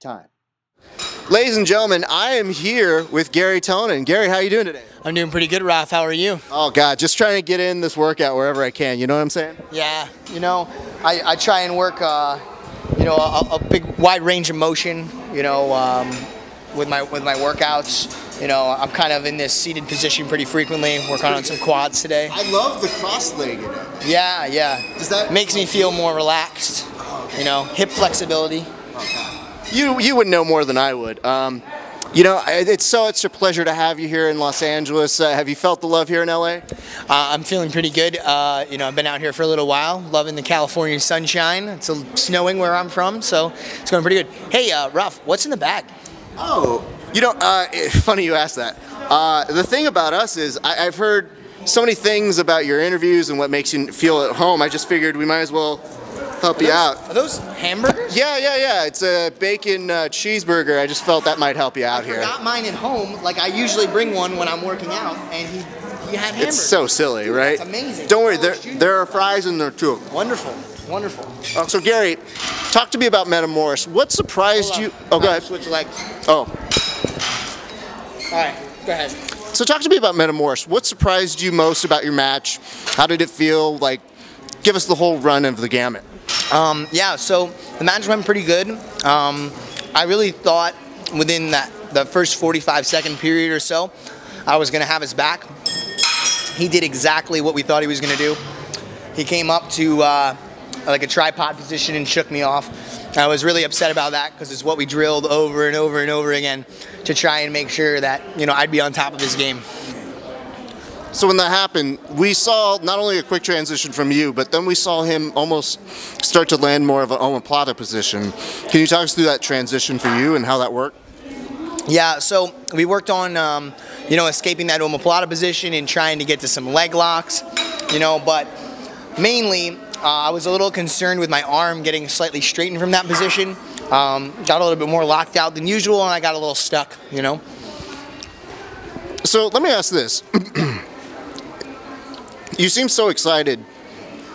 time. Ladies and gentlemen, I am here with Garry Tonon. Gary, how you doing today? I'm doing pretty good, Ralph. How are you? Oh, God, just trying to get in this workout wherever I can. You know what I'm saying? Yeah, you know, I try and work, you know, a big, wide range of motion, you know, with my workouts. You know, I'm kind of in this seated position pretty frequently, working on some quads today. I love the cross-legged. Yeah, yeah. Does that makes me feel more relaxed, you know, hip flexibility. You would know more than I would. You know, it's such a pleasure to have you here in Los Angeles. Have you felt the love here in LA? I'm feeling pretty good. You know, I've been out here for a little while, loving the California sunshine. It's snowing where I'm from, so it's going pretty good. Hey, Ralph, what's in the bag? Oh, you know, funny you asked that. The thing about us is I've heard so many things about your interviews and what makes you feel at home. I just figured we might as well help you out. Are those hamburgers? Yeah. It's a bacon cheeseburger. I just felt that might help you out here. I forgot mine at home. Like, I usually bring one when I'm working out, and he had hamburgers. It's so silly, right? That's amazing. Don't worry, there are fries in there too. Wonderful, wonderful. So Gary, talk to me about Metamoris. What surprised you? Oh, go ahead. Switch legs. Oh. All right, go ahead. So talk to me about Metamoris. What surprised you most about your match? How did it feel? Like, give us the whole run of the gamut. Yeah, so the match went pretty good. I really thought within the first 45-second period or so, I was going to have his back. He did exactly what we thought he was going to do. He came up to like a tripod position and shook me off. I was really upset about that because it's what we drilled over and over and over again to try and make sure that, you know, I'd be on top of his game. So when that happened, we saw not only a quick transition from you, but then we saw him almost start to land more of an omoplata position. Can you talk us through that transition for you and how that worked? Yeah, so we worked on, you know, escaping that omoplata position and trying to get to some leg locks, you know, but mainly I was a little concerned with my arm getting slightly straightened from that position. Got a little bit more locked out than usual, and I got a little stuck, you know. So let me ask this. You seem so excited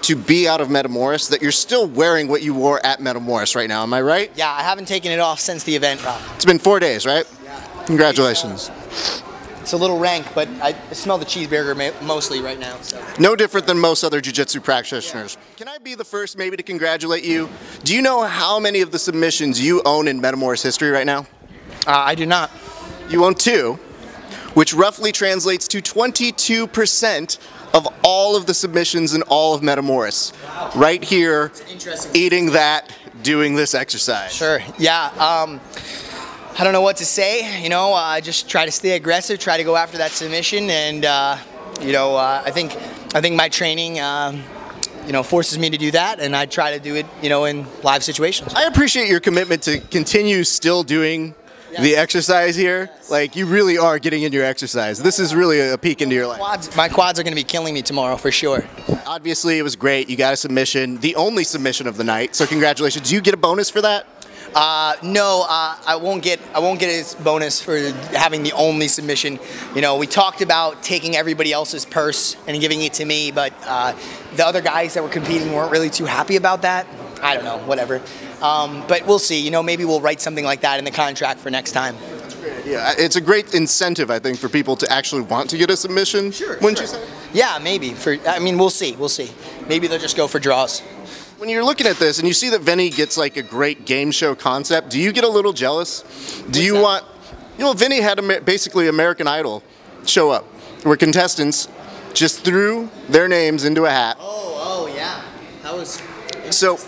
to be out of Metamoris that you're still wearing what you wore at Metamoris right now, am I right? Yeah, I haven't taken it off since the event, Rob. It's been 4 days, right? Yeah. Congratulations. It's a little rank, but I smell the cheeseburger mostly right now. So. No different than most other jiu-jitsu practitioners. Yeah. Can I be the first maybe to congratulate you? Do you know how many of the submissions you own in Metamoris history right now? I do not. You own 2, which roughly translates to 22% of all of the submissions in all of Metamoris. Wow. Right here, eating that, doing this exercise. Sure, yeah. I don't know what to say, you know, I just try to stay aggressive, try to go after that submission, and, you know, I think my training, you know, forces me to do that, and I try to do it, you know, in live situations. I appreciate your commitment to continue still doing the exercise here. Like, you really are getting into your exercise. This is really a peek into your life. My quads are going to be killing me tomorrow for sure. Obviously, it was great. You got a submission, the only submission of the night. So congratulations. Do you get a bonus for that? No, I won't get a bonus for having the only submission. You know, we talked about taking everybody else's purse and giving it to me, but the other guys that were competing weren't really too happy about that. I don't know, whatever. But we'll see. You know, maybe we'll write something like that in the contract for next time. Yeah, it's a great incentive, I think, for people to actually want to get a submission. Sure. Wouldn't you say? Yeah, maybe. I mean, we'll see. We'll see. Maybe they'll just go for draws. When you're looking at this and you see that Vinny gets like a great game show concept, do you get a little jealous? Do you want, you know, Vinny had basically American Idol show up, where contestants just threw their names into a hat. Oh, yeah. That was so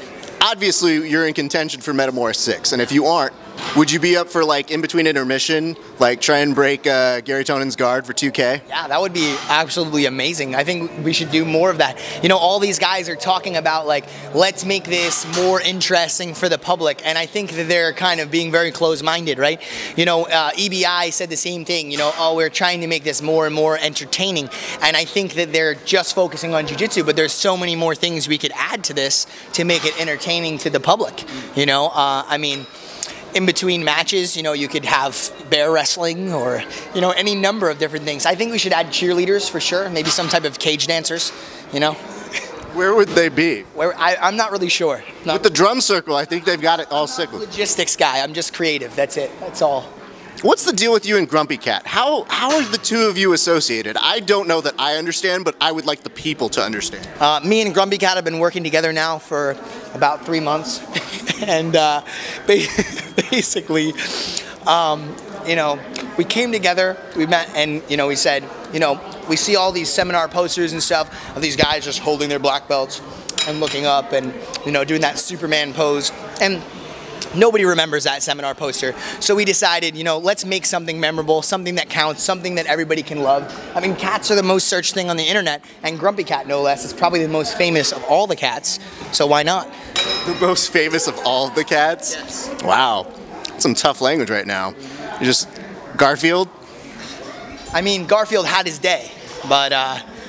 obviously you're in contention for Metamoris 6, and if you aren't, would you be up for, like, in between intermission, like try and break Garry Tonon's guard for 2K? Yeah, that would be absolutely amazing. I think we should do more of that. You know, all these guys are talking about, like, let's make this more interesting for the public, and I think that they're kind of being very closed-minded, right? You know, EBI said the same thing, you know, oh, we're trying to make this more and more entertaining, and I think that they're just focusing on jiu-jitsu, but there's so many more things we could add to this to make it entertaining to the public, you know? I mean, in between matches, you know, you could have bear wrestling or, you know, any number of different things. I think we should add cheerleaders for sure, maybe some type of cage dancers, you know. Where would they be? I'm not really sure. With the drum circle, I think they've got it all circled. Logistics guy. I'm just creative. That's it. That's all. What's the deal with you and Grumpy Cat? How are the two of you associated? I don't know that I understand, but I would like the people to understand. Me and Grumpy Cat have been working together now for about 3 months, and basically, you know, we came together, we met, and you know, we said, you know, we see all these seminar posters and stuff of these guys just holding their black belts and looking up and, you know, doing that Superman pose, and nobody remembers that seminar poster. So we decided, you know, let's make something memorable, something that counts, something that everybody can love. I mean, cats are the most searched thing on the internet, and Grumpy Cat, no less, is probably the most famous of all the cats. So why not? The most famous of all the cats? Yes. Wow. Some tough language right now. You just, Garfield? I mean, Garfield had his day, but,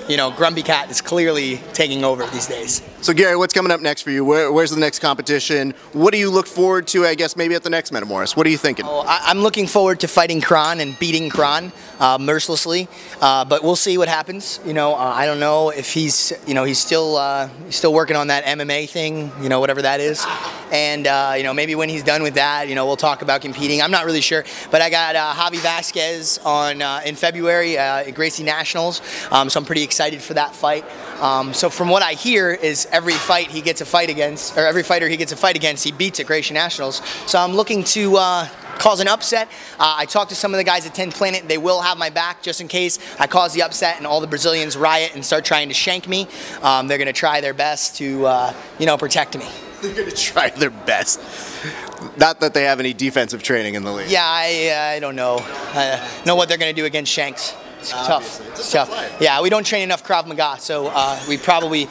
you know, Grumpy Cat is clearly taking over these days. So Garry, what's coming up next for you? Where's the next competition? What do you look forward to, I guess, maybe at the next Metamoris? What are you thinking? Oh, I'm looking forward to fighting Kron and beating Kron mercilessly, but we'll see what happens. You know, I don't know if he's, you know, he's still working on that MMA thing, you know, whatever that is. And, you know, maybe when he's done with that, you know, we'll talk about competing. I'm not really sure, but I got Javi Vasquez on in February at Gracie Nationals, so I'm pretty excited for that fight. So from what I hear is every fight he gets a fight against, or every fighter he gets a fight against, he beats at Gracie Nationals. So I'm looking to cause an upset. I talked to some of the guys at 10th Planet. They will have my back just in case I cause the upset and all the Brazilians riot and start trying to shank me. They're going to try their best to, you know, protect me. They're going to try their best. Not that they have any defensive training in the league. Yeah, I don't know. Know what they're going to do against Shanks. It's tough. It's tough. Yeah, we don't train enough Krav Maga, so we probably,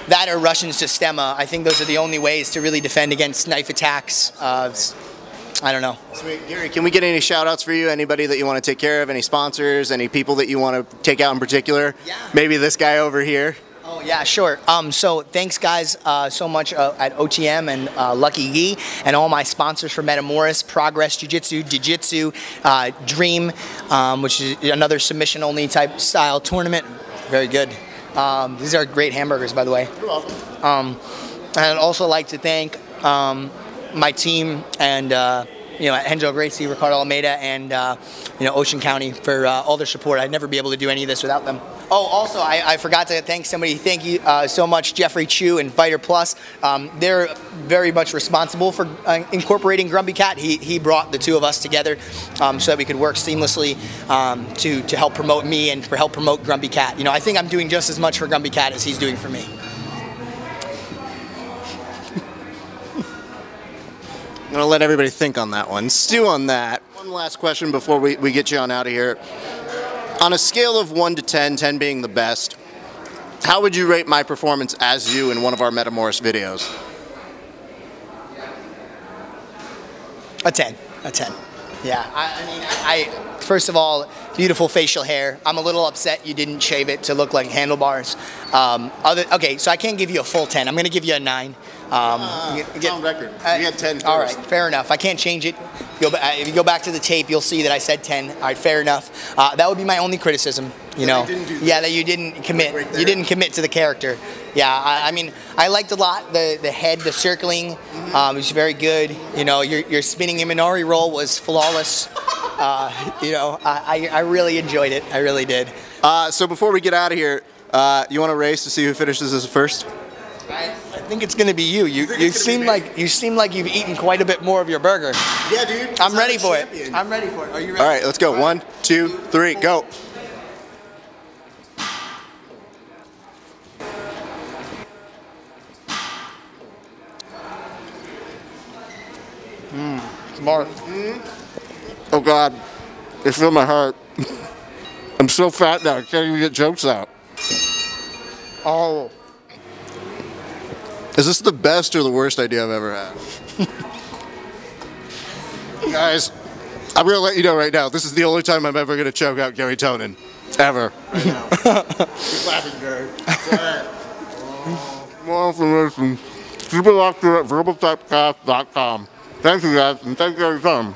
that or Russian Sistema, I think those are the only ways to really defend against knife attacks. I don't know. Sweet. Garry, can we get any shout outs for you? Anybody that you want to take care of? Any sponsors? Any people that you want to take out in particular? Yeah. Maybe this guy over here? Oh yeah, sure. So thanks guys so much at OTM and Lucky Yi and all my sponsors for Metamoris, Progress Jiu-Jitsu, Dream, which is another submission only type style tournament. Very good. These are great hamburgers, by the way. You're welcome. I'd also like to thank my team and you know, Angel Gracie, Ricardo Almeida, and you know, Ocean County for all their support. I'd never be able to do any of this without them. Oh, also, I forgot to thank somebody. Thank you so much, Jeffrey Chu and Fighter Plus. They're very much responsible for incorporating Grumpy Cat. He brought the two of us together so that we could work seamlessly to help promote me and help promote Grumpy Cat. You know, I think I'm doing just as much for Grumpy Cat as he's doing for me. I'm going to let everybody think on that one. Stew on that. One last question before we get you on out of here. On a scale of 1 to 10, 10 being the best, how would you rate my performance as you in one of our Metamoris videos? A 10. A 10. Yeah. I mean, first of all, beautiful facial hair. I'm a little upset you didn't shave it to look like handlebars. Okay, so I can't give you a full 10. I'm going to give you a 9. It's on record. You had 10 first. All right, fair enough. I can't change it. If you go back to the tape, you'll see that I said 10. All right, fair enough. That would be my only criticism. You know, yeah, that you didn't commit. You didn't commit to the character. Yeah, I mean, I liked a lot the head, the circling. It was very good. You know, your spinning Imanari roll was flawless. You know, I really enjoyed it. I really did. So before we get out of here, you want to race to see who finishes as first? I think it's going to be you. You seem like you've eaten quite a bit more of your burger. Yeah, dude. I'm ready for it. I'm ready for it. Are you ready? All right, let's go. 1, 2, 3, go. Smart. Oh God, it's in my heart. I'm so fat now, I can't even get jokes out. Oh. Is this the best or the worst idea I've ever had? Guys, I'm going to let you know right now, this is the only time I'm ever going to choke out Garry Tonon. Ever. Right now. Keep laughing, Garry. More information. Keep it locked at verbaltypecast.com. Thank you guys, and thank you, Garry Tonon.